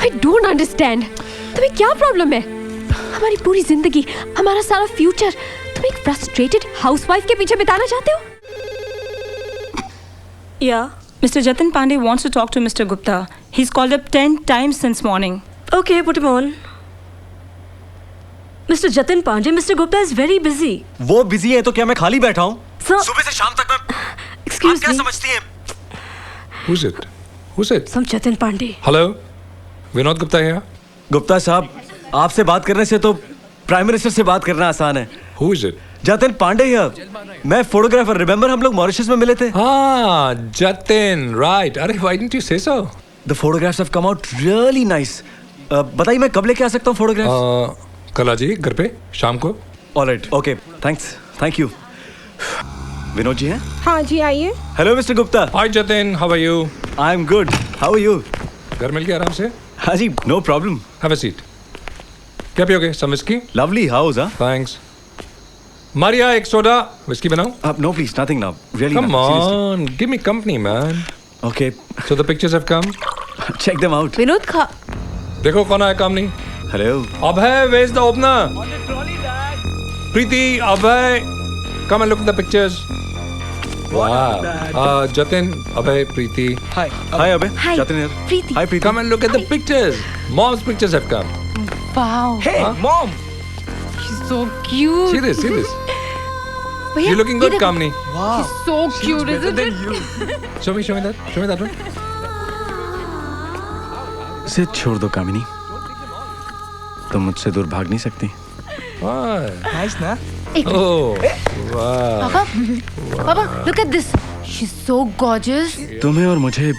I don't understand. तुम्हें क्या problem है? हमारी पूरी जिंदगी, हमारा सारा फ्यूचर तुम एक फ्रस्ट्रेटेड हाउसवाइफ के पीछे बिताना चाहते हो? Yeah, Mr. Jatin Pandey wants to talk to Mr. Gupta. He's called up 10 times since morning. Okay, put him on. Mr. Jatin Pandey, Mr. Gupta is very busy. वो busy है तो क्या मैं खाली बैठा हूँ? Sir, सुबह से शाम तक मैं excuse आप क्या me. समझती हैं? Who's it? Who's it? Some Jatin Pandey. Hello? Vinod Gupta here. Gupta साहब, आपसे बात करने से तो प्राइम मिनिस्टर से बात करना आसान है। Who is it? Jatin Pandey here. मैं फोटोग्राफर, रिमेंबर हम लोग मॉरिशस में मिले थे? Ah, Jatin, right. अरे why didn't you say so? The photographs have come out really nice. बताइए मैं कब लेके आ सकता हूँ फोटोग्राफ्स? कल आ जाइए घर पे शाम को. Alright, okay, thanks, thank you. Vinod ji हैं? हाँ जी, आइए। Hello mister Gupta. Hi Jatin, how are you? I am good, how are you? घर मिल गया आराम से? हाँ जी, no problem. Have a seat. क्या पियोगे? Some whiskey? लवली हाउस, हाँ? Thanks. Maria, एक सोडा whiskey बनाओ? No please, nothing now. Really Come nothing, seriously. on, give me company, man. Okay, So the pictures have come. check them out. Vinod खा. देखो कौन आया काम नहीं. Hello. Abhay, where's the opener? Preeti, Abhay, come and look at the pictures. Wow. Jatin, Abhay, Preeti. Hi. Hi Abhay. Hi. Jatin here. Preeti. Hi Preeti. Come and look at the pictures. Mom's pictures have come. Wow. Hey, mom. She's so cute. See this, see this. भैया, You're looking ये good, देखो। Kamini. Wow. So cute, isn't it? Show me that one. इसे छोड़ दो कामिनी, तुम मुझसे दूर भाग नहीं सकती। Why? Nice ना? Oh, wow. Papa, look at this. She's so gorgeous. तुम्हें और मुझे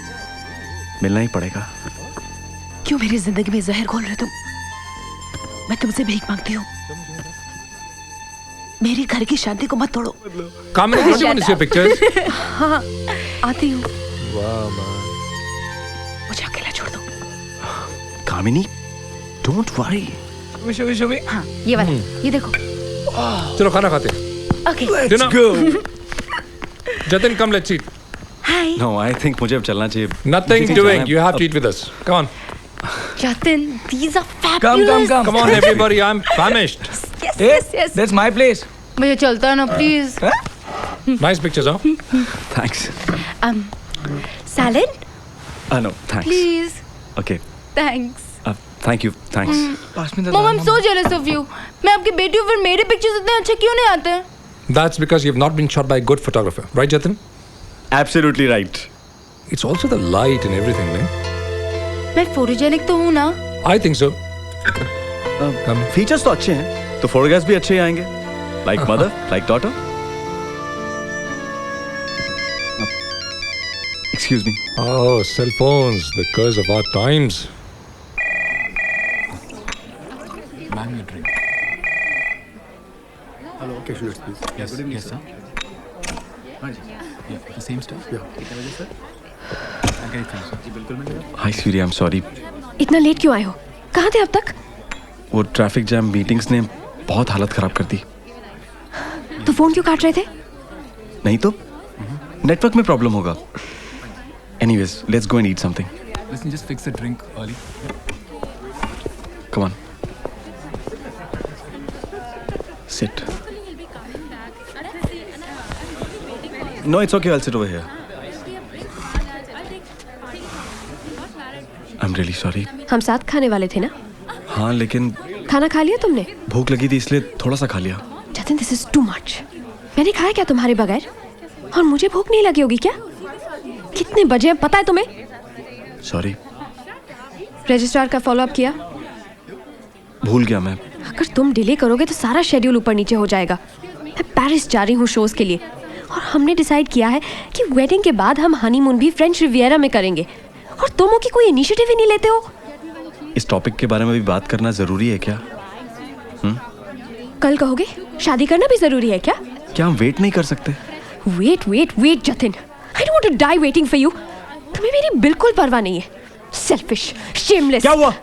मिलना ही पड़ेगा। क्यों मेरी जिंदगी में जहर घोल रहे तुम? मैं तुमसे भीख मांगती हूँ। मेरी घर की शांति को मत तोड़ो। Kamini, don't you want to see your pictures? हाँ, आती हूँ। Wow, man. मुझे अकेला छोड़ दो। कामिनी, don't worry. हाँ, ये वाला, ये देखो। चलो खाना खाते हैं. Okay. Dinner. Go. Jatin, come, let's eat. Hi. No, I think मुझे अब चलना चाहिए। Nothing मुझे doing. जाना You have है। to eat with us. Come on. Jatin, these are fabulous. Come on, everybody. I'm famished. Yes, yes, yes. That's my place. भैया चलता है ना, please. Nice pictures, huh? Thanks. Salad, No, thanks. please. Okay. Thanks. Thank you. Thanks. Mom, I'm so jealous of you. मैं आपकी बेटी हूँ, फिर मेरे pictures इतने अच्छे क्यों नहीं आते? That's because you've not been shot by a good photographer, right, Jatin? Absolutely right. It's also the light and everything, right? मैं photogenic तो हूँ ना? I think so. Come. Features तो अच्छे हैं, तो फोटोग्राफ्स भी अच्छे ही आएंगे। Like mother, like daughter. Excuse me. Oh, cell phones, the curse of our times. Ma'am, your drink. Hello, cashless, please. Yes, yes, sir. Yeah, the same stuff. Yeah. कितने बजे sir? I get it, sir. जी बिल्कुल मिलेगा. Hi, Siri. I'm sorry. इतना late क्यों आए हो? कहाँ थे अब तक? वो ट्रैफिक जैम मीटिंग्स ने बहुत हालत खराब कर दी। तो फोन क्यों काट रहे थे? नहीं तो नेटवर्क में प्रॉब्लम होगा। Anyways, let's go and eat something. Listen, just fix the drink early. Come on. Sit. No, it's okay. I'll sit over here. I'm really sorry. हम साथ खाने वाले थे ना? हाँ, लेकिन खाना खा लिया तुमने? भूख लगी थी इसलिए थोड़ा सा खा लिया। Jatin, this is too much. मैंने खाया क्या तुम्हारे बगैर? और मुझे भूख नहीं लगी होगी क्या? कितने बजे हैं पता है तुम्हें? सॉरी, रजिस्ट्रार का फॉलो अप किया? भूल गया मैं। अगर तुम डिले करोगे तो सारा शेड्यूल ऊपर नीचे हो जाएगा। मैं पेरिस जा रही हूँ शोज के लिए, और हमने डिसाइड किया है कि वेडिंग के बाद हम हनीमून भी फ्रेंच रिवियरा में करेंगे, और तुम हो कि कोई इनिशिएटिव ही नहीं लेते हो। इस टॉपिक के बारे में भी बात करना जरूरी है क्या? कल कहोगे शादी करना भी जरूरी है क्या? क्या हम वेट नहीं कर सकते? Wait wait wait Jatin, I don't want to die waiting for you. तुम्हें मेरी बिल्कुल परवाह नहीं है। Selfish, shameless. क्या हुआ?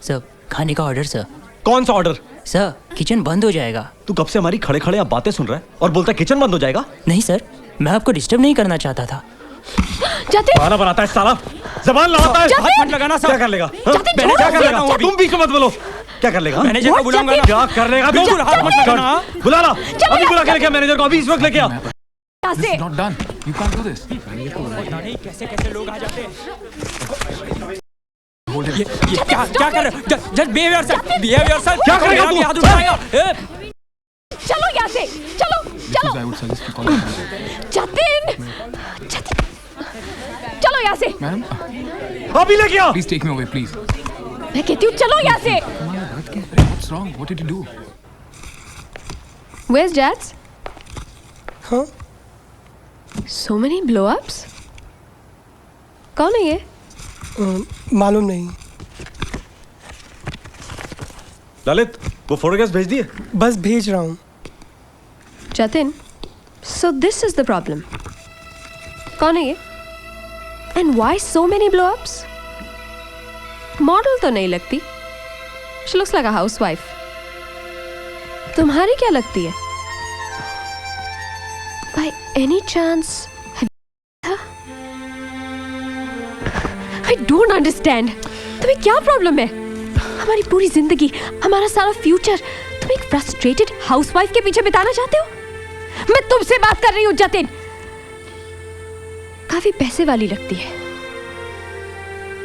सर, खाने का ऑर्डर सर। कौन सा ऑर्डर? सर, किचन बंद हो जाएगा। तू कब से हमारी खड़े खड़े आप बातें सुन रहा है और बोलता है किचन बंद हो जाएगा? नहीं सर, मैं आपको डिस्टर्ब नहीं करना चाहता था। जतिन, खाना बनाता है साला। जबान लड़ाता है। जातिन! हाथ मत लगाना क्या सर। कर लेगा? जातिन, मैंने क्या छोड़ो कर लेगा? मुझे। तुम बीच में मत बोलो। क्या कर लेगा? मैनेजर को बुलाऊंगा ना। क्या कर लेगा? बिल्कुल हाथ मत लगाना। बुला ला। अभी बुला के लेके आ मैनेजर को, अभी इस वक्त लेके आ। यहाँ से Not done. You can't do this. नहीं कैसे कैसे लोग आ जाते हैं। ये क्या कर रहे हो? Just behave yourself. क्या करेगा तू? हाथ उठाएगा। चलो यहाँ से, चलो चलो। I would suggest you call the manager. Jatin, Jatin, चलो यहाँ से। Madam, अभी लेके आ। please take me away, please. मैं कहती हूँ चलो यहाँ से। What's wrong? What did you do? Where's Jats? Huh? So many blow-ups? कौन है ये? मालूम नहीं, ललित, वो फोटोग्राफ्स भेज दिए? बस भेज रहा हूँ। Jatin, so this is the problem. कौन है ये? And why so many blow-ups? Model तो नहीं लगती. She looks like a housewife. तुम्हारी क्या लगती है? By any chance, I don't understand. तुम्हें क्या प्रॉब्लम है? हमारी पूरी जिंदगी, हमारा सारा फ्यूचर तुम एक फ्रस्ट्रेटेड हाउसवाइफ के पीछे बिताना चाहते हो? मैं तुमसे बात कर रही हूँ जतिन. काफी पैसे वाली लगती है.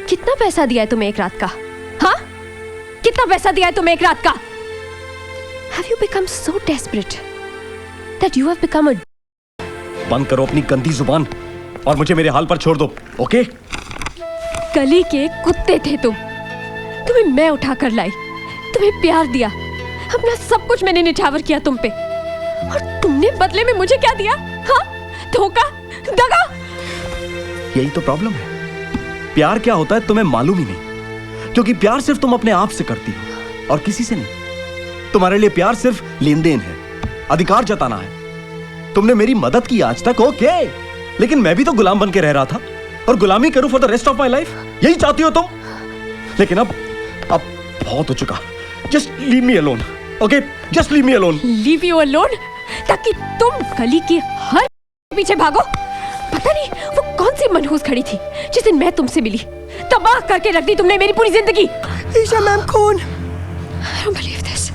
कितना पैसा दिया है तुम्हें एक रात का? हाँ? कितना पैसा दिया है तुम्हें एक रात का? Have you become so desperate that you have become a... बंद करो अपनी गंदी जुबान और मुझे मेरे हाल पर छोड़ दो, ओके? गली के कुत्ते थे तुम. तुम्हें मैं उठा कर लाई, तुम्हें प्यार दिया, अपना सब कुछ मैंने निछावर किया तुम पे, और तुमने बदले में मुझे क्या दिया? हाँ? धोखा, दगा. यही तो प्रॉब्लम है. प्यार क्या होता है तुम्हें मालूम ही नहीं, क्योंकि प्यार सिर्फ तुम अपने आप से करती हो और किसी से नहीं. तुम्हारे लिए प्यार सिर्फ लेन देन है, अधिकार जताना है. तुमने मेरी मदद की आज तक, ओके, लेकिन मैं भी तो गुलाम बन के रह रहा था और गुलामी करूं for the rest of my life. यही चाहती हो तुम. लेकिन अब बहुत हो चुका. Just leave me alone, okay? Just leave me alone. Leave you alone, ताकि तुम गली के हर पीछे भागो. पता नहीं वो कौन सी मनहूस खड़ी थी जिस दिन मैं तुमसे मिली. तबाह करके रख दी तुमने मेरी पूरी जिंदगी. ईशा मैम कौन? I don't believe this.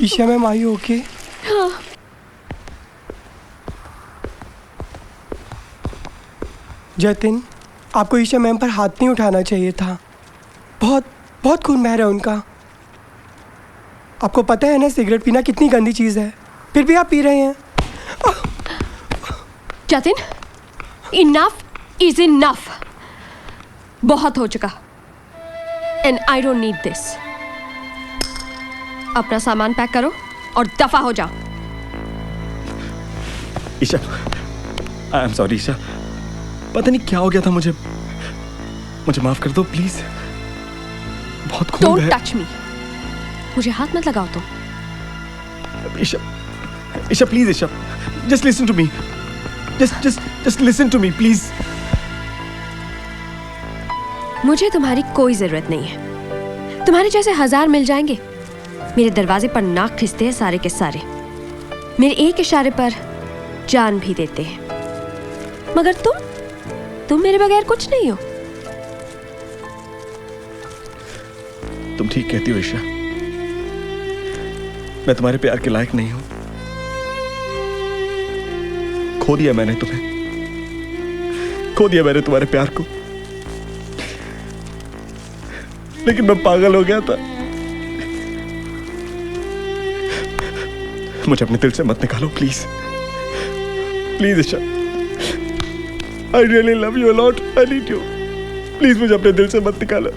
Isha ma'am, I okay? Jatin, आपको ईशा मैम पर हाथ नहीं उठाना चाहिए था. बहुत बहुत खून बह रहा है उनका. आपको पता है ना सिगरेट पीना कितनी गंदी चीज़ है, फिर भी आप पी रहे हैं. Jatin, enough is enough. बहुत हो चुका. And I don't need this. अपना सामान पैक करो और दफा हो जाओ. Isha, I am sorry Isha. पता नहीं क्या हो गया था मुझे माफ कर दो प्लीज. बहुत खून डोंट है. Touch me. मुझे हाथ मत लगाओ तुम. Isha please, Isha, just listen to me. Just listen to me please. मुझे तुम्हारी कोई जरूरत नहीं है. तुम्हारे जैसे 1000 मिल जाएंगे. मेरे दरवाजे पर नाक खिसते हैं सारे के सारे. मेरे एक इशारे पर जान भी देते हैं. मगर तुम मेरे बगैर कुछ नहीं हो. तुम ठीक कहती हो ईशा. मैं तुम्हारे प्यार के लायक नहीं हूं. खो दिया मैंने तुम्हें. खो दिया मैंने तुम्हारे प्यार को. लेकिन मैं पागल हो गया था. मुझे अपने दिल से मत निकालो please. Please Isha, I really love you a lot. I need you. Please मुझे अपने दिल से मत निकालो.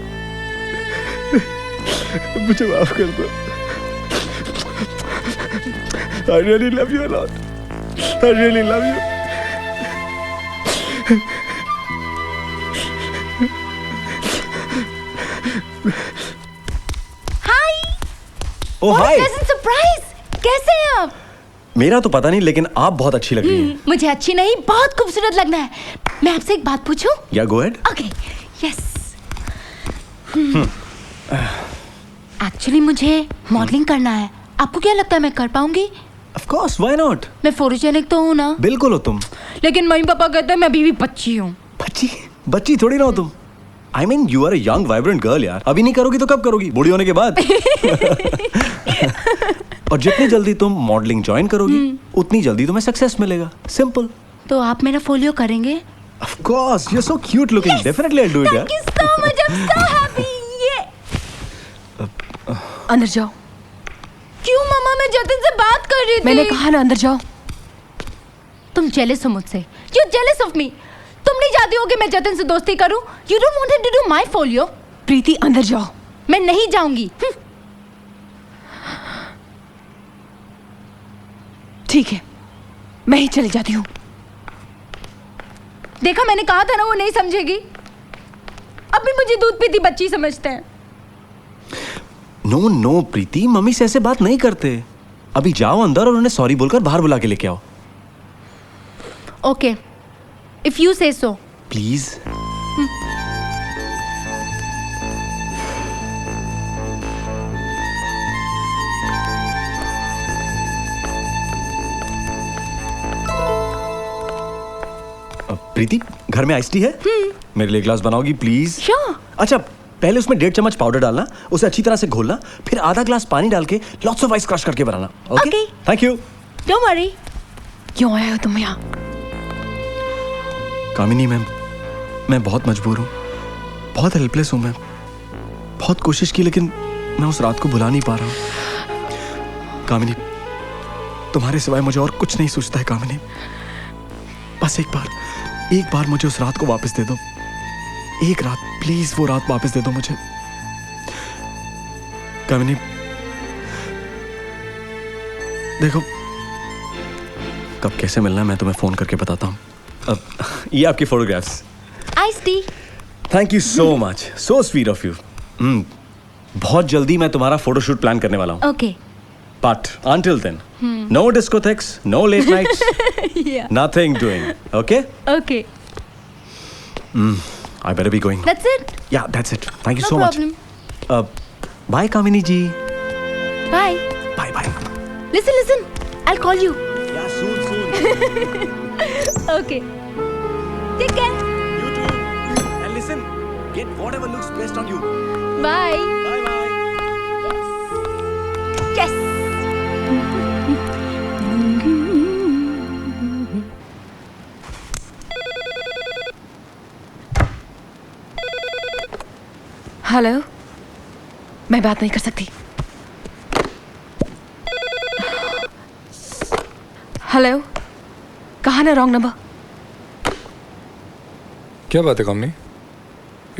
मुझे माफ कर दो. I really love you a lot. I really love you. Hi. Oh hi. Pleasant surprise. कैसे हैं आप? मेरा तो पता नहीं, लेकिन आप बहुत अच्छी लग रही हैं. मुझे अच्छी नहीं, बहुत खूबसूरत लगना है. मैं आपसे एक बात पूछूं? या go ahead. Okay. Yes. Actually मुझे मॉडलिंग करना है। आपको क्या लगता है मैं कर पाऊंगी? Of course, why not? मैं फोटोजेनिक तो हूँ ना? बिल्कुल हो तुम। लेकिन मम्मी पापा कहते हैं मैं अभी भी बच्ची हूँ। बच्ची थोड़ी ना हो तुम। I mean, you are a young, vibrant girl यार। अभी नहीं करोगी तो कब करोगी? बूढ़ी होने के बाद। और जितनी जल्दी तुम मॉडलिंग ज्वाइन करोगी, उतनी जल्दी तुम्हें सक्सेस मिलेगा। सिंपल। तो आप मेरा फोलियो करेंगे? Of course, you're so cute looking. Yes! Definitely I'll do it यार। Thank you so much. I'm so happy. अंदर जाओ। क्यों मामा? मैं जतिन से बात कर रही थी। मैंने कहा ना अंदर जाओ। तुम जेलस हो मुझसे। You're jealous of me. तुम नहीं चाहती हो कि मैं जतिन से दोस्ती करूं? You don't want him to do my folio. प्रीति अंदर जाओ। मैं नहीं जाऊंगी। ठीक है, मैं ही चली जाती हूँ। देखा, मैंने कहा था ना वो नहीं समझेगी। अब भी मुझे दूध पीती बच्ची समझते हैं। नो प्रीति, मम्मी से ऐसे बात नहीं करते। अभी जाओ अंदर और उन्हें सॉरी बोलकर बाहर बुला के लेके आओ। ओके, इफ यू से सो। प्लीज। प्रीति, घर में आइस टी है? मेरे लिए ग्लास बनाओगी प्लीज? Sure. अच्छा, पहले उसमें 1.5 चम्मच पाउडर डालना, उसे अच्छी तरह से घोलना, फिर आधा ग्लास पानी डाल के लॉट्स ऑफ आइस क्रश करके बनाना। Okay? Okay. Thank you. Don't worry. क्यों आए हो तुम यहाँ? कामिनी मैम, मैं बहुत मजबूर हूँ, बहुत हेल्पलेस हूँ। मैं बहुत कोशिश की लेकिन मैं उस रात को भुला नहीं पा रहा हूँ। कामिनी, तुम्हारे सिवाय मुझे और कुछ नहीं सोचता है। कामिनी, बस एक बार मुझे उस रात को वापस दे दो। एक रात, प्लीज वो रात वापस दे दो मुझे। कामिनी, देखो कब कैसे मिलना है मैं तुम्हें फोन करके बताता हूँ। अब ये आपकी photographs. Ice tea. Thank you so much, so sweet of you. बहुत जल्दी मैं तुम्हारा फोटोशूट प्लान करने वाला हूँ। Okay. But until then, no discotheques, no late nights, Yeah. nothing doing. Okay? Okay. I better be going. That's it. Yeah, that's it. Thank you No so problem. much. Bye, Kamini ji. Bye. Bye. Listen. I'll call you. Yeah, soon. Okay. Take care. You too. And listen, get whatever looks best on you. Bye. Bye. Yes. Hello, मैं बात नहीं कर सकती। Hello, कहा ना wrong number. क्या बात है कामनी?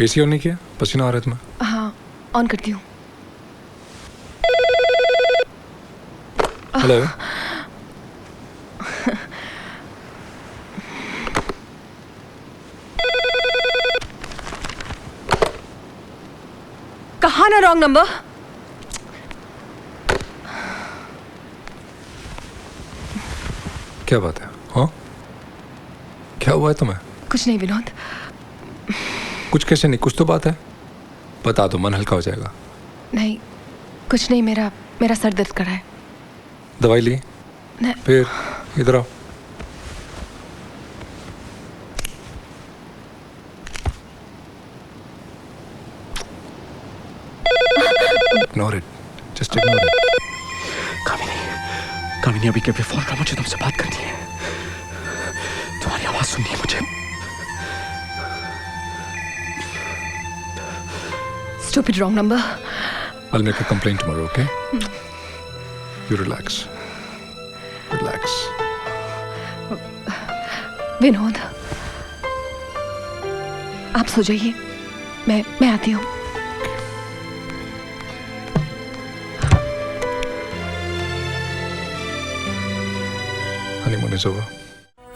एसी ऑन नहीं किया? पसीना आ रहा है तुम्हें? हाँ, ऑन करती हूँ। हेलो। कहा ना रॉन्ग नंबर। क्या बात है? हाँ, क्या हुआ है तुम्हें? कुछ नहीं विनोद। कुछ कैसे नहीं, कुछ तो बात है, बता दो, मन हल्का हो जाएगा। नहीं, कुछ नहीं, मेरा सर दर्द कर रहा है। दवाई ली? नहीं। फिर इधर आओ। Ignore it. Just ignore it. कामिनी, अभी के अभी फोन कर, मुझे तुमसे बात करनी है। तुम्हारी आवाज सुननी है मुझे। Stupid wrong number. I'll make a complaint tomorrow, okay? You relax. Relax. Vinod, आप सो जाइए, मैं आती हूँ। Honeymoon is over.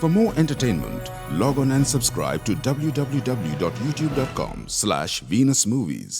For more entertainment, log on and subscribe to www.youtube.com/VenusMovies.